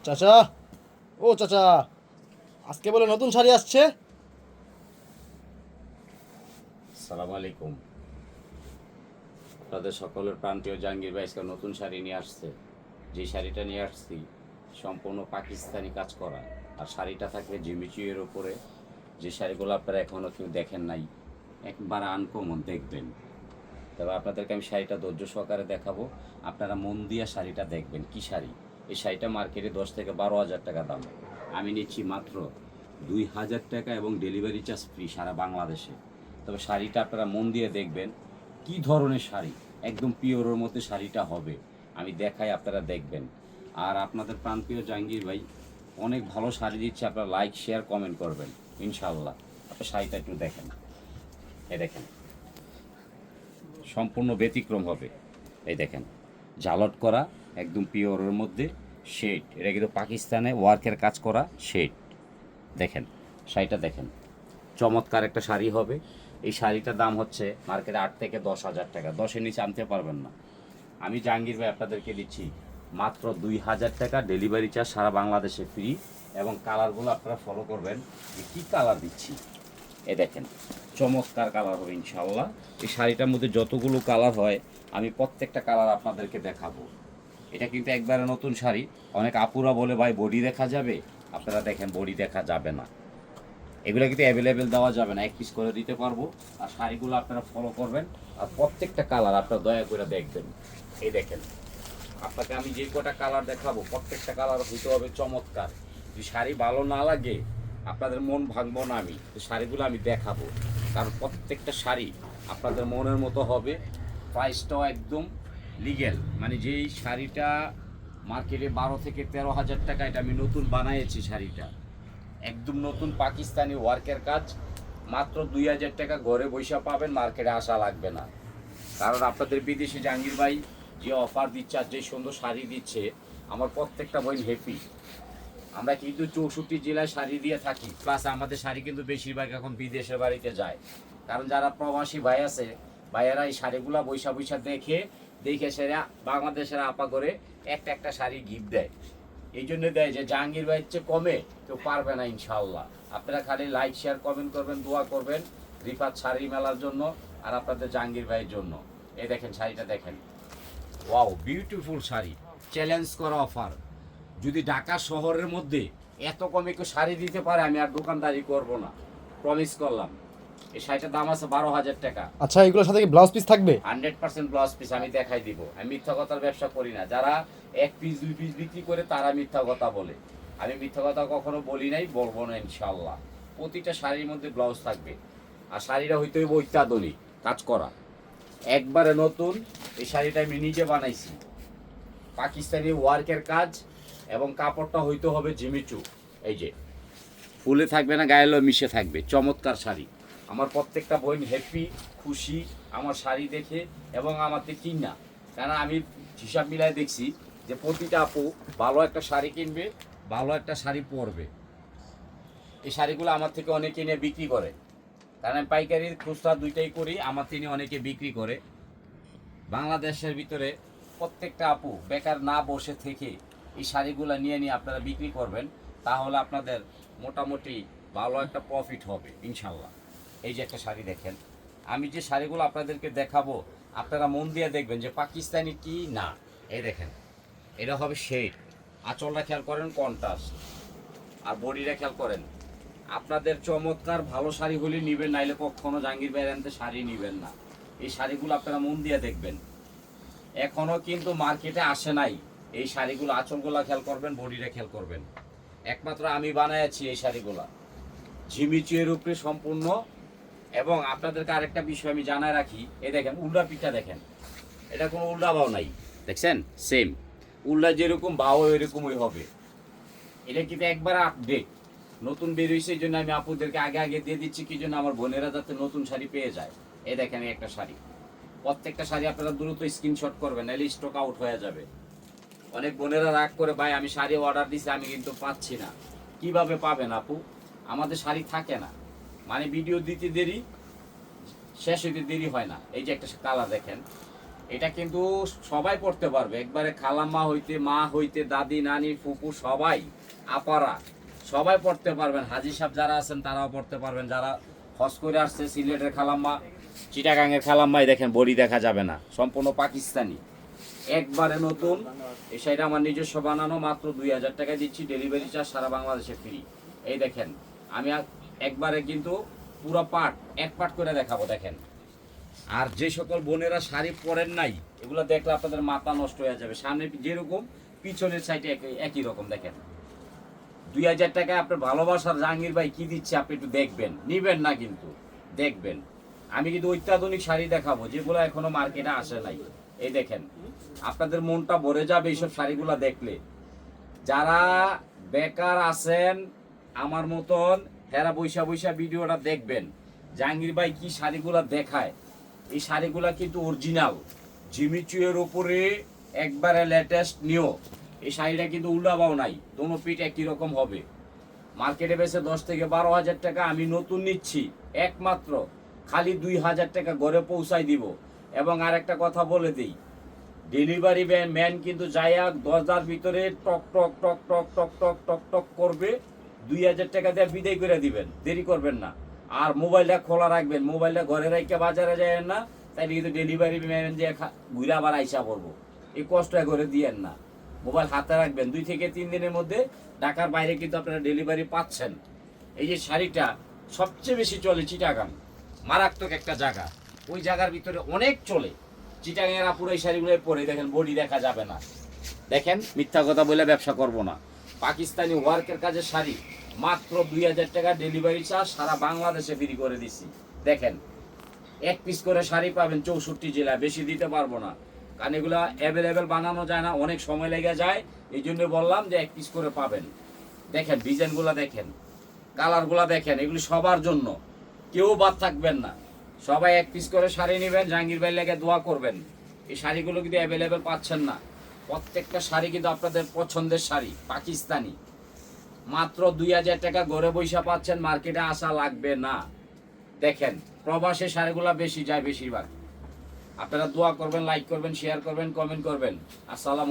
চাচা, ও চাচা, আজকে বলে নতুন শাড়ি আসছে। সালাম আলাইকুম। আপনাদের সকলের প্রান্তীয় জাহাঙ্গীর ভাই আজকে নতুন শাড়ি নিয়ে আসছে। যে শাড়িটা নিয়ে আসছি সম্পূর্ণ পাকিস্তানি কাজ করা, আর শাড়িটা থাকবে জিমিচুয়ের ওপরে। যে শাড়িগুলো আপনারা এখনও কেউ দেখেন নাই, একবার আনকমন দেখবেন। তবে আপনাদেরকে আমি শাড়িটা ধৈর্য সহকারে দেখাবো, আপনারা মন দিয়া শাড়িটা দেখবেন। কি শাড়ি! এই শাড়িটা মার্কেটে 10 থেকে 12 হাজার টাকা দাম, আমি নিচ্ছি মাত্র 2,000 টাকা এবং ডেলিভারি চার্জ ফ্রি সারা বাংলাদেশে। তবে শাড়িটা আপনারা মন দিয়ে দেখবেন, কি ধরনের শাড়ি, একদম পিওরের মধ্যে শাড়িটা হবে। আমি দেখাই, আপনারা দেখবেন। আর আপনাদের প্রান্তীয় জাহাঙ্গীর ভাই অনেক ভালো শাড়ি দিচ্ছে, আপনারা লাইক শেয়ার কমেন্ট করবেন ইনশাল্লাহ। আপনার শাড়িটা একটু দেখেন, এ দেখেন, সম্পূর্ণ ব্যতিক্রম হবে। এই দেখেন, জালট করা, একদম পিওরের মধ্যে শেড। এটা কিন্তু পাকিস্তানে ওয়ার্কের কাজ করা শেড। দেখেন শাড়িটা দেখেন, চমৎকার একটা শাড়ি হবে। এই শাড়িটার দাম হচ্ছে মার্কেটে 8 থেকে 10 হাজার টাকা, 10-এর নিচে আনতে পারবেন না। আমি জাহাঙ্গীর ভাই আপনাদেরকে দিচ্ছি মাত্র 2,000 টাকা, ডেলিভারি চার্জ সারা বাংলাদেশে ফ্রি। এবং কালারগুলো আপনারা ফলো করবেন যে কী কালার দিচ্ছি। এ দেখেন, চমৎকার কালার হবে ইনশাল্লাহ। এই শাড়িটার মধ্যে যতগুলো কালার হয় আমি প্রত্যেকটা কালার আপনাদেরকে দেখাবো। এটা কিন্তু একবারে নতুন শাড়ি। অনেক আপুরা বলে ভাই বডি দেখা যাবে, আপনারা দেখেন বডি দেখা যাবে না। এগুলো কিন্তু অ্যাভেলেবেল দেওয়া যাবে না, এক পিস করে দিতে পারবো। আর শাড়িগুলো আপনারা ফলো করবেন, আর প্রত্যেকটা কালার আপনারা দয়া করে দেখবেন। এই দেখেন, আপনাকে আমি যে কটা কালার দেখাবো প্রত্যেকটা কালার হইতে হবে চমৎকার। যদি শাড়ি ভালো না লাগে আপনাদের মন ভাঙবো না। আমি শাড়িগুলো আমি দেখাবো, কারণ প্রত্যেকটা শাড়ি আপনাদের মনের মতো হবে। প্রাইসটাও একদম লিগ্যাল, মানে যেই শাড়িটা মার্কেটে 12 থেকে 13 হাজার টাকা, এটা আমি নতুন বানাইছি শাড়িটা, একদম নতুন পাকিস্তানি ওয়ার্কের কাজ। মাত্র 2,000 টাকা ঘরে বৈশা পাবেন, মার্কেটে আসা লাগবে না। কারণ আপনাদের বিদেশি জাহাঙ্গীর ভাই যে অফার দিচ্ছে আর যে সুন্দর শাড়ি দিচ্ছে, আমার প্রত্যেকটা বই হ্যাপি। আমরা কিন্তু 64 জেলায় শাড়ি দিয়ে থাকি, প্লাস আমাদের শাড়ি কিন্তু বেশিরভাগ এখন বিদেশের বাড়িতে যায়। কারণ যারা প্রবাসী ভাই আছে, ভাইয়েরা এই শাড়িগুলা বৈশা বৈশা দেখে দেখে সেরা বাংলাদেশের আপা করে একটা একটা শাড়ি গিফট দেয়। এই জন্য দেয় যে জাহাঙ্গীর ভাইয়ের চেয়ে কমে কেউ পারবে না ইনশাল্লাহ। আপনারা খালি লাইক শেয়ার কমেন্ট করবেন, দোয়া করবেন রিফাত শাড়ি মেলার জন্য আর আপনাদের জাহাঙ্গীর ভাইয়ের জন্য। এই দেখেন শাড়িটা দেখেন, ওয়াও বিউটিফুল শাড়ি, চ্যালেঞ্জ করা অফার। যদি ঢাকা শহরের মধ্যে এত কমে কেউ শাড়ি দিতে পারে, আমি আর দোকানদারি করব না, প্রমিস করলাম। এই শাড়িটার দাম আছে 12,000 টাকা। আচ্ছা, এগুলোর সাথে কি ব্লাউজ পিস থাকবে? 100% ব্লাউজ পিস আমি দেখাই দিব। আমি মিথ্যা কথার ব্যবসা করি না। যারা 1 পিস 2 পিস বিক্রি করে তারা মিথ্যা কথা বলে। আমি মিথ্যা কথা কখনো বলি নাই, বলবো না ইনশাল্লাহ। প্রতিটা শাড়ির মধ্যে ব্লাউজ থাকবে, আর শাড়িটা হইতে হইব অত্যাধুনিক কাজ করা, একবারে নতুন। এই শাড়িটা আমি নিজে বানাইছি, পাকিস্তানি ওয়ার্কের কাজ, এবং কাপড়টা হইতে হবে জিমিচু। এই যে ফুলে থাকবে না, গায়ে মিশে থাকবে, চমৎকার শাড়ি। আমার প্রত্যেকটা বোন হ্যাপি, খুশি আমার শাড়ি দেখে এবং আমাকে কিনা। কারণ আমি হিসাব মিলায় দেখছি যে প্রতিটা আপু ভালো একটা শাড়ি কিনবে, ভালো একটা শাড়ি পরবে। এই শাড়িগুলো আমার থেকে অনেকে নিয়ে বিক্রি করে, কারণ আমি পাইকারি খুচরা দুইটাই করি। আমার তিনি অনেকে বিক্রি করে। বাংলাদেশের ভিতরে প্রত্যেকটা আপু বেকার না বসে থেকে এই শাড়িগুলো নিয়ে নিয়ে আপনারা বিক্রি করবেন, তাহলে আপনাদের মোটামুটি ভালো একটা প্রফিট হবে ইনশাল্লাহ। এই যে একটা শাড়ি দেখেন, আমি যে শাড়িগুলো আপনাদেরকে দেখাবো আপনারা মন দিয়ে দেখবেন যে পাকিস্তানি কি না। এই দেখেন, এটা হবে শেড, আঁচলটা খেয়াল করেন, কন্ট্রাস্ট, আর বডিটা খেয়াল করেন। আপনাদের চমৎকার ভালো শাড়ি হলে নিবেন, নাইলে কখনো জাহাঙ্গীর ভাইয়ের আনতে শাড়ি নিবেন না। এই শাড়িগুলো আপনারা মন দিয়ে দেখবেন, এখনো কিন্তু মার্কেটে আসে নাই। এই শাড়িগুলো আঁচলগুলো খেয়াল করবেন, বডিটা খেয়াল করবেন, একমাত্র আমি বানাইছি এই শাড়িগুলা ঝিমিচুয়ের উপরে সম্পূর্ণ। এবং আপনাদেরকে আরেকটা বিষয় আমি জানায় রাখি, এই দেখেন উল্টা পিঠটা দেখেন, এটা কোনো উল্টা বাও নাই, দেখছেন সেম উল্টা যেরকম বাও এরকমই হবে। এটা কিন্তু একবার আপডেট নতুন বের হয়েছে, এই জন্য আমি আপুদেরকে আগে আগে দিয়ে দিচ্ছি, কি জন্য আমার বোনেরা যাতে নতুন শাড়ি পেয়ে যায়। এই দেখেন একটা শাড়ি, প্রত্যেকটা শাড়ি আপনারা দ্রুত স্ক্রিনশট করবেন, নাহলে স্টক আউট হয়ে যাবে। অনেক বোনেরা রাগ করে, ভাই আমি শাড়ি অর্ডার দিছি আমি কিন্তু পাচ্ছি না। কিভাবে পাবেন আপু? আমাদের শাড়ি থাকে না, মানে ভিডিও দিতে দেরি, শেষ হইতে দেরি হয় না। এই যে একটা কালার দেখেন, এটা কিন্তু সবাই পড়তে পারবে, একবারে খালাম্মা হইতে, মা হইতে, দাদি, নানি, ফুপু, সবাই, আপারা সবাই পড়তে পারবেন। হাজি সাহেব যারা আছেন তারাও পড়তে পারবেন, যারা হজ করে আসছে, সিলেটের খালাম্মা, চিটাগাঙের খালাম্মাই দেখেন বডি দেখা যাবে না, সম্পূর্ণ পাকিস্তানি, একবারে নতুন। এই শাড়িটা আমার নিজস্ব বানানো, মাত্র 2000 টাকা দিচ্ছি, ডেলিভারি চার্জ সারা বাংলাদেশে ফ্রি। এই দেখেন আমি একবারে কিন্তু পুরো পাট এক পাট করে দেখাবো, দেখেন। আর যে সকল বোনেরা শাড়ি পরেন নাই, এগুলো দেখলে আপনাদের মাথা নষ্ট হয়ে যাবে। সামনে যেরকম পিছনের সাইডে একই রকম, দেখেন। 2000 টাকায় আপনার ভালোবাসার জাহাঙ্গীর ভাই কি দিচ্ছে আপনি একটু দেখবেন, নিবেন না কিন্তু দেখবেন। আমি কিন্তু অত্যাধুনিক শাড়ি দেখাবো যেগুলো এখনো মার্কেটে আসে নাই। এই দেখেন, আপনাদের মনটা ভরে যাবে এইসব শাড়িগুলো দেখলে। যারা বেকার আছেন আমার মতন, হেরা বৈশা বৈশা ভিডিওটা দেখবেন, জাহাঙ্গীর ভাই কি শাড়িগুলা দেখায়। এই শাড়িগুলা কিন্তু অরিজিনাল জিমিচুয়ের উপরে একবারে লেটেস্ট নিউ। এই শাড়িটা কিন্তু উল্লাবাও নাই, দোনো পিঠ একই রকম হবে। মার্কেটে বেছে 10 থেকে 12 হাজার টাকা, আমি নতুন নিচ্ছি একমাত্র খালি 2000 টাকা ঘরে পৌঁছাই দিব। এবং আরেকটা কথা বলে দিই, ডেলিভারি ম্যান কিন্তু যাইয়া দরজার ভিতরে টক টক টক টক টক টক টক টক করবে, 2000 টাকা দিয়ে বিদায় করে দিবেন, দেরি করবেন না। আর মোবাইলটা খোলা রাখবেন, মোবাইলটা ঘরে রাখতে বাজারে যায় না, তাইলে কিন্তু ডেলিভারি ম্যান যে ঘুরে আবার আইসা পড়বো, এই কষ্টটা করে দিয়েন না। মোবাইল হাতে রাখবেন, 2 থেকে 3 দিনের মধ্যে ঢাকার বাইরে কিন্তু আপনারা ডেলিভারি পাচ্ছেন। এই যে শাড়িটা সবচেয়ে বেশি চলে চিটাগাং, মারাত্মক একটা জায়গা, ওই জায়গার ভিতরে অনেক চলে। চিটাগাংয়ের পুরো এই শাড়িগুলো পরে দেখেন বডি দেখা যাবে না, দেখেন মিথ্যা কথা বলে ব্যবসা করব না। পাকিস্তানি ওয়ার্কের কাজের শাড়ি মাত্র 2000 টাকা ডেলিভারি চার্জ, সারা বাংলাদেশে ফ্রি করে দিছি। দেখেন 1 পিস করে শাড়ি পাবেন 64 জেলায়, বেশি দিতে পারবো না, কারণ এগুলো অ্যাভেলেবেল বানানো যায় না, অনেক সময় লেগে যায়। এই জন্য বললাম যে 1 পিস করে পাবেন। দেখেন ডিজাইনগুলো দেখেন, কালারগুলো দেখেন, এগুলি সবার জন্য, কেউ বাদ থাকবেন না। সবাই 1 পিস করে শাড়ি নেবেন, জাহাঙ্গীর ভাই লেগে দোয়া করবেন। এই শাড়িগুলো কিন্তু অ্যাভেলেবেল পাচ্ছেন না, প্রত্যেকটা শাড়ি কিন্তু আপনাদের পছন্দের শাড়ি, পাকিস্তানি। মাত্র 2000 টাকা ঘরে বৈশা পাচ্ছেন, মার্কেটে আসা লাগবে না। দেখেন প্রবাসে শাড়িগুলো বেশি যায় বেশিরভাগ। আপনারা দোয়া করবেন, লাইক করবেন, শেয়ার করবেন, কমেন্ট করবেন। আসসালাম।